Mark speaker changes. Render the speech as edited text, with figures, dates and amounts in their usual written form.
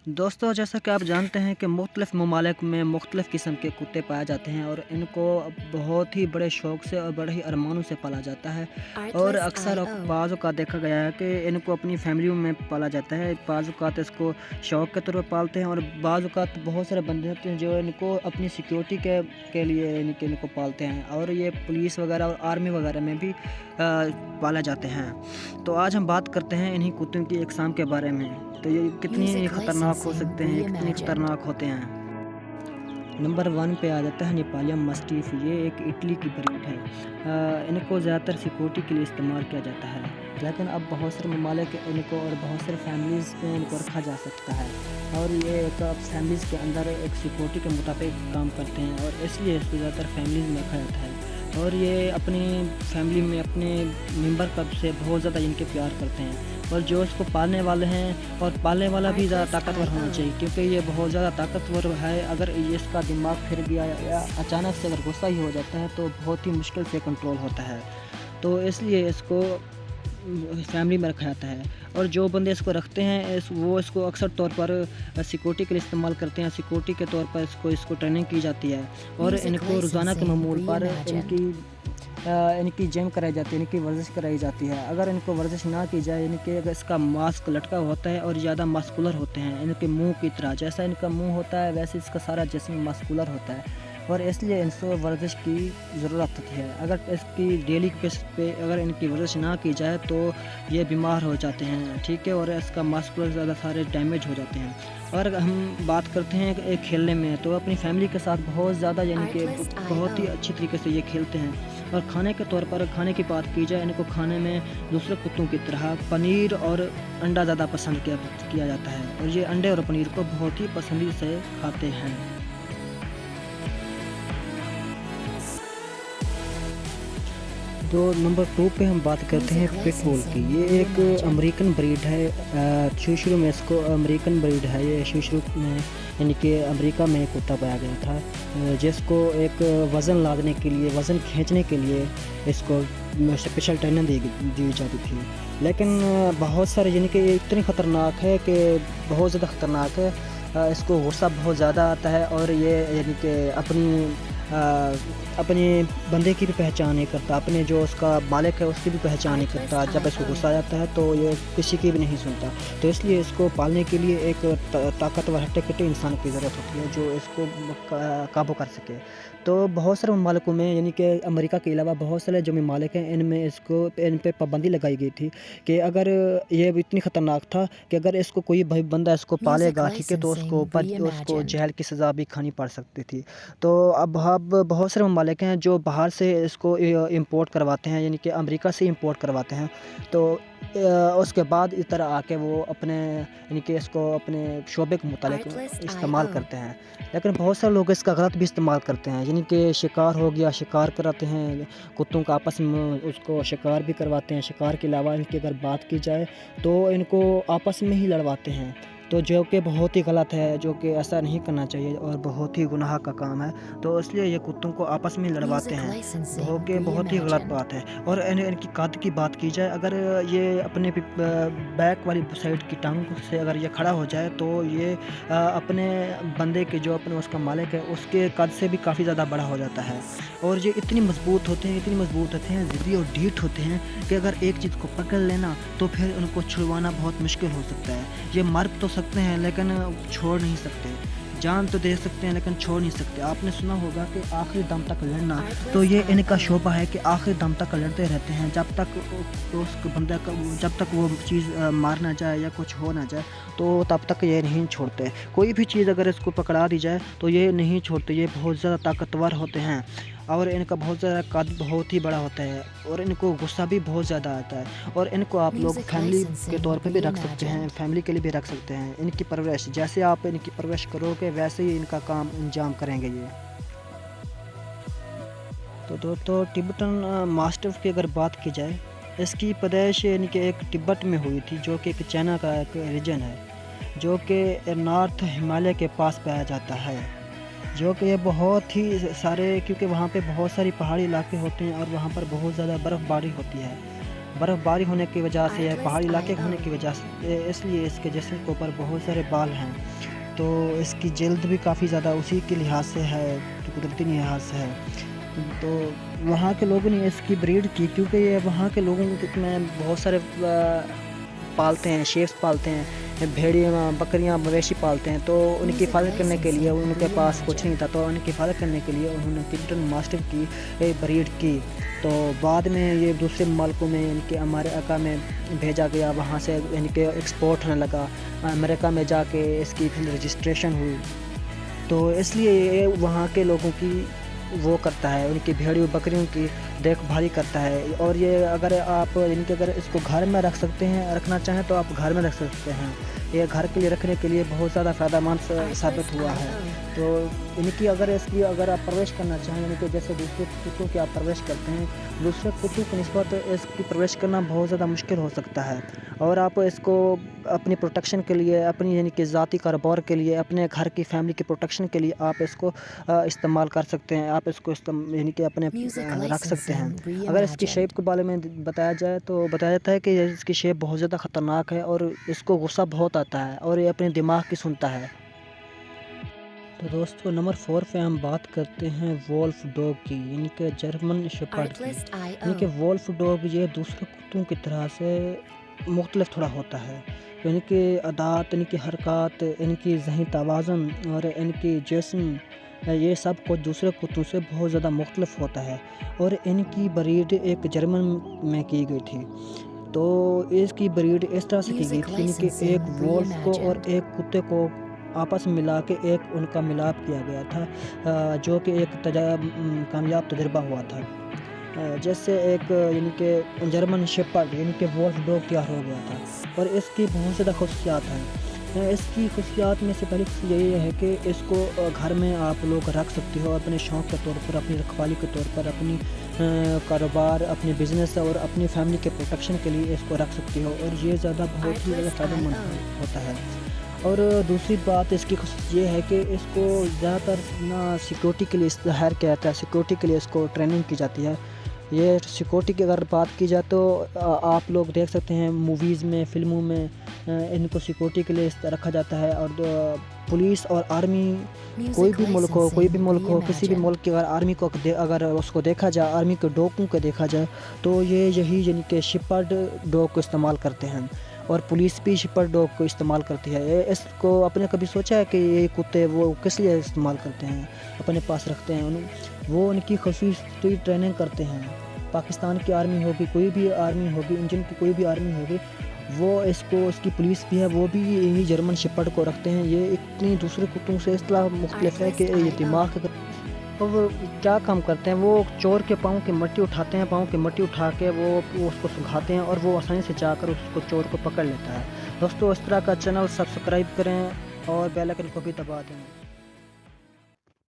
Speaker 1: दोस्तों, जैसा कि आप जानते हैं कि मुख्तलिफ़ ममालिक में मुख्तलिफ़ किस्म के कुत्ते पाए जाते हैं और इनको बहुत ही बड़े शौक़ से और बड़े ही अरमानों से पाला जाता है। और अक्सर
Speaker 2: Artlist.io.
Speaker 1: बाज़ औक़ात देखा गया है कि इनको अपनी फ़ैमिलियों में पाला जाता है। बाज़ औक़ात इसको शौक़ के तौर पर पालते हैं और बाज़ औक़ात बहुत सारे बंदे होते हैं जो इनको अपनी सिक्योरिटी के लिए इनको पालते हैं और ये पुलिस वगैरह और आर्मी वगैरह में भी पाले जाते हैं। तो आज हम बात करते हैं इन्हीं कुत्तों की अक़साम के बारे में। तो ये कितनी
Speaker 2: Music
Speaker 1: ख़तरनाक हो
Speaker 2: licensing
Speaker 1: सकते हैं, ये कितने
Speaker 2: reimagined.
Speaker 1: ख़तरनाक होते हैं। नंबर 1 पे आ जाता है नेपालियन मस्टिफ़। ये एक इटली की ब्रीड है। इनको ज़्यादातर सिक्योरिटी के लिए इस्तेमाल किया जाता है, लेकिन अब बहुत सारे ममालिक इनको और बहुत सारे फैमिलीज़ में इनको रखा जा सकता है और ये एक फैमिलीज़ के अंदर एक सिक्योरिटी के मुताबिक काम करते हैं और इसलिए इसको ज़्यादातर फैमिलीज़ में रखा जाता है। और ये अपनी फैमिली में अपने मेंबर कब से बहुत ज़्यादा इनके प्यार करते हैं और जो इसको पालने वाले हैं और पालने वाला भी ज़्यादा ताकतवर होना
Speaker 2: Artlist.io.
Speaker 1: चाहिए, क्योंकि ये बहुत ज़्यादा ताकतवर है। अगर ये इसका दिमाग फिर गया या अचानक से अगर गुस्सा ही हो जाता है तो बहुत ही मुश्किल से कंट्रोल होता है। तो इसलिए इसको फैमिली में रखा जाता है और जो बंदे इसको रखते हैं वो इसको अक्सर तौर पर सिक्योरिटी के लिए इस्तेमाल करते हैं। सिक्योरिटी के तौर पर इसको ट्रेनिंग की जाती है और
Speaker 2: Music
Speaker 1: इनको रोज़ाना के
Speaker 2: licensing
Speaker 1: मामूल पर
Speaker 2: reimagined.
Speaker 1: इनकी जिम कराई जाती है, इनकी वर्जिश कराई जाती है। अगर इनको वर्जिश ना की जाए, इनके अगर इसका मास्क लटका होता है और ज़्यादा मस्कुलर होते हैं, इनके मुंह की तरह, जैसा इनका मुंह होता है वैसे इसका सारा जिस्म मस्कुलर होता है और इसलिए इनको वर्जिश की ज़रूरत होती है। अगर इसकी डेली बेस पे अगर इनकी वर्जिश ना की जाए तो ये बीमार हो जाते हैं, ठीक है, और इसका मस्कुलर ज़्यादा सारे डैमेज हो जाते हैं। और अगर हम बात करते हैं एक खेलने में, तो अपनी फैमिली के साथ बहुत ज़्यादा कि बहुत ही
Speaker 2: Artlist.io.
Speaker 1: अच्छी तरीके से ये खेलते हैं। और खाने के तौर पर खाने की बात की जाए, इनको खाने में दूसरे कुत्तों की तरह पनीर और अंडा ज़्यादा पसंद किया जाता है और ये अंडे और पनीर को बहुत ही पसंदी से खाते हैं। तो नंबर 2 पे हम बात करते हैं
Speaker 2: Music
Speaker 1: पिटबुल की।
Speaker 2: licensing
Speaker 1: ये एक
Speaker 2: reimagined.
Speaker 1: अमेरिकन ब्रीड है। शुरू में इसको अमेरिकन ब्रीड है। ये शुरू में कि अमेरिका में एक कुत्ता पाया गया था, जिसको एक वज़न लादने के लिए, वज़न खींचने के लिए इसको स्पेशल ट्रेनिंग दी जाती थी। लेकिन बहुत सारे कि इतनी ख़तरनाक है कि बहुत ज़्यादा ख़तरनाक है। इसको गुस्सा बहुत ज़्यादा आता है और ये कि अपने बंदे की भी पहचान नहीं करता, अपने जो उसका मालिक है उसकी भी पहचान नहीं करता। जब इसको गुस्सा आ जाता है तो ये किसी की भी नहीं सुनता। तो इसलिए इसको पालने के लिए एक ताकतवर हट्टे-कट्टे इंसान की ज़रूरत होती है जो इसको काबू कर सके। तो बहुत सारे ममालिकों में कि अमेरिका के अलावा बहुत सारे जो ममालिक हैं इनमें इन पे पाबंदी लगाई गई थी कि अगर ये इतनी ख़तरनाक था कि अगर इसको कोई भाई बंदा इसको
Speaker 2: Music
Speaker 1: पालेगा, ठीक है, तो उसको
Speaker 2: licensing reimagined.
Speaker 1: जेल की सज़ा भी खानी पड़ सकती थी। तो अब बहुत सारे ममालिक हैं जो बाहर से इसको इम्पोर्ट करवाते हैं, कि अमेरिका से इम्पोर्ट करवाते हैं। तो उसके बाद इधर आके वो अपने कि इसको अपने शोबे के मुतालिक इस्तेमाल
Speaker 2: Artlist.io.
Speaker 1: करते हैं। लेकिन बहुत सारे लोग इसका गलत भी इस्तेमाल करते हैं, कि शिकार हो गया, शिकार कराते हैं कुत्तों का, आपस में उसको शिकार भी करवाते हैं। शिकार के अलावा इनकी अगर बात की जाए तो इनको आपस में ही लड़वाते हैं, तो जो कि बहुत ही गलत है, जो कि ऐसा नहीं करना चाहिए और बहुत ही गुनाह का काम है। तो इसलिए ये कुत्तों को आपस में लड़वाते
Speaker 2: Music
Speaker 1: हैं,
Speaker 2: licensing
Speaker 1: कि बहुत ही गलत
Speaker 2: reimagined.
Speaker 1: बात है। और इनकी कद की बात की जाए, अगर ये अपने बैक वाली साइड की टांग से अगर ये खड़ा हो जाए तो ये अपने बंदे के जो उसका मालिक है उसके कद से भी काफ़ी ज़्यादा बड़ा हो जाता है। और ये इतनी मजबूत होते हैं, ज़िद्दी और ढीठ होते हैं कि अगर एक चीज़ को पकड़ लेना तो फिर उनको छुड़वाना बहुत मुश्किल हो सकता है। ये मर तो सकते हैं लेकिन छोड़ नहीं सकते। जान तो दे सकते हैं लेकिन छोड़ नहीं सकते। आपने सुना होगा कि आखिरी दम तक लड़ना, तो ये इनका
Speaker 2: Artlist.io.
Speaker 1: शोभा है कि आखिरी दम तक लड़ते रहते हैं जब तक उस बंदे का, जब तक वो चीज़ मार ना जाए या कुछ हो ना जाए, तो तब तक ये नहीं छोड़ते। कोई भी चीज़ अगर इसको पकड़ा दी जाए तो ये नहीं छोड़ते। ये बहुत ज़्यादा ताकतवर होते हैं और इनका बहुत ज़्यादा कद बहुत ही बड़ा होता है और इनको गुस्सा भी बहुत ज़्यादा आता है। और इनको आप लोग
Speaker 2: Music
Speaker 1: फैमिली के
Speaker 2: licensing
Speaker 1: तौर पे भी रख सकते हैं,
Speaker 2: reimagined.
Speaker 1: फैमिली के लिए भी रख सकते हैं। इनकी परवरिश, जैसे आप इनकी परवरिश करोगे वैसे ही इनका काम अंजाम करेंगे ये। तो दोस्तों, टिबेटन मास्टिफ़ की अगर बात की जाए, इसकी पैदाइश कि एक तिब्बत में हुई थी, जो कि एक चाइना का एक रीजन है, जो कि नॉर्थ हिमालय के पास पाया जाता है। जो कि ये बहुत ही सारे, क्योंकि वहाँ पे बहुत सारी पहाड़ी इलाके होते हैं और वहाँ पर बहुत ज़्यादा बर्फ़बारी होती है। बर्फ़बारी होने की वजह से या पहाड़ी इलाके होने की वजह से इसलिए इसके जिस्म के ऊपर बहुत सारे बाल हैं। तो इसकी जल्द भी काफ़ी ज़्यादा उसी के लिहाज से है, तो कुदरती लिहाज से है। तो वहाँ के लोगों ने इसकी ब्रीड की क्योंकि ये वहाँ के लोगों में बहुत सारे पालते हैं, शेर्स पालते हैं, भेड़ियाँ, बकरियाँ, मवेशी पालते हैं। तो उनकी हिफाजत करने के लिए उनके पास कुछ नहीं था, तो उनकी हिफाजत करने के लिए उन्होंने किल्टन मास्टिफ की ब्रीड की। तो बाद में ये दूसरे मुल्कों में इनके अमेरिका में भेजा गया, वहाँ से इनके एक्सपोर्ट होने लगा, अमेरिका में जाके इसकी फिर रजिस्ट्रेशन हुई। तो इसलिए ये वहाँ के लोगों की वो करता है, उनकी भेड़ियों बकरियों की देखभाल करता है। और ये अगर आप अगर इसको घर में रख सकते हैं, रखना चाहें तो आप घर में रख सकते हैं। ये घर के लिए रखने के लिए बहुत ज़्यादा फ़ायदेमंद साबित हुआ है। तो इनकी अगर आप परवरिश करना चाहें, यानी कि जैसे दूसरे कुत्तों की आप परवरिश करते हैं, दूसरे कुत्तों की निस्बत इसकी परवरिश करना बहुत ज़्यादा मुश्किल हो सकता है। और आप इसको अपनी प्रोटेक्शन के लिए, अपनी यानी कि ज़ाती कारोबार के लिए, अपने घर की फैमिली की प्रोटेक्शन के लिए आप इसको इस्तेमाल कर सकते हैं। आप इसको यानी कि अपने रख सकते हैं। अगर इसकी शेप के बारे में बताया जाए तो बताया जाता है कि इसकी शेप बहुत ज़्यादा ख़तरनाक है और इसको गुस्सा बहुत आता है और ये अपने दिमाग की सुनता है। तो दोस्तों नंबर 4 पे हम बात करते हैं वोल्फ डॉग की, यानी कि जर्मन शेपर्ड की। यानी कि वोल्फ डॉग ये दूसरे कुत्तों की तरह से मुख्तलिफ थोड़ा होता है। यानी कि अदात, इनकी हरकत, इनकी ज़हनी तवाज़ुन और इनकी जिस्म, ये सब कुछ दूसरे कुत्तों से बहुत ज़्यादा मुख्तलिफ होता है। और इनकी ब्रीड एक जर्मन में की गई थी। तो इसकी ब्रीड इस तरह से की गई थी कि एक वोल्फ को और एक कुत्ते को आपस में मिला के एक उनका मिलाप किया गया था, जो कि एक कामयाब तजुर्बा हुआ था। जैसे एक यानी कि जर्मन शेपर्ड यानी कि वोल्फ डॉग तैयार हो गया था। और इसकी बहुत ज़्यादा खुशियात हैं। इसकी खुशियात में से पहली चीज़ यही है कि इसको घर में आप लोग रख सकते हो अपने शौक़ के तौर पर, अपनी रखवाली के तौर पर, अपनी कारोबार, अपने बिज़नेस और अपनी फैमिली के प्रोटेक्शन के लिए इसको रख सकते हो। और ये बहुत ही ज़्यादा फ़ायदेमंद होता है। और दूसरी बात इसकी ये है कि इसको ज़्यादातर ना सिक्योरिटी के लिए हायर किया जाता है, सिक्योरिटी के लिए इसको ट्रेनिंग की जाती है। ये सिक्योरिटी की अगर बात की जाए तो आप लोग देख सकते हैं मूवीज़ में, फ़िल्मों में इनको सिक्योरिटी के लिए रखा जाता है। और पुलिस और आर्मी, कोई भी मुल्क हो, किसी भी मुल्क की अगर आर्मी को अगर उसको देखा जाए, आर्मी के डॉग को देखा जाए तो ये यही यानी कि शेपर्ड डॉग को इस्तेमाल करते हैं। और पुलिस भी शेपर्ड डॉग को इस्तेमाल करती है। इसको आपने कभी सोचा है कि ये कुत्ते वो किस लिए इस्तेमाल करते हैं, अपने पास रखते हैं? वो उनकी ख़ुसूसी ट्रेनिंग करते हैं। पाकिस्तान की आर्मी होगी, कोई भी आर्मी होगी, इंडियन की कोई भी आर्मी होगी, वो इसकी पुलिस भी है, वो भी यही जर्मन शेपर्ड को रखते हैं। ये इतनी दूसरे कुत्तों से इस तरह मुख्तलिफ है कि ये दिमाग वो क्या काम करते हैं, वो चोर के पाँव की मिट्टी उठाते हैं, पाँव की मिट्टी उठा के वो उसको सुखाते हैं और वो आसानी से जाकर उसको चोर को पकड़ लेता है। दोस्तों इस तरह का चैनल सब्सक्राइब करें और बेल आइकन को भी दबा दें।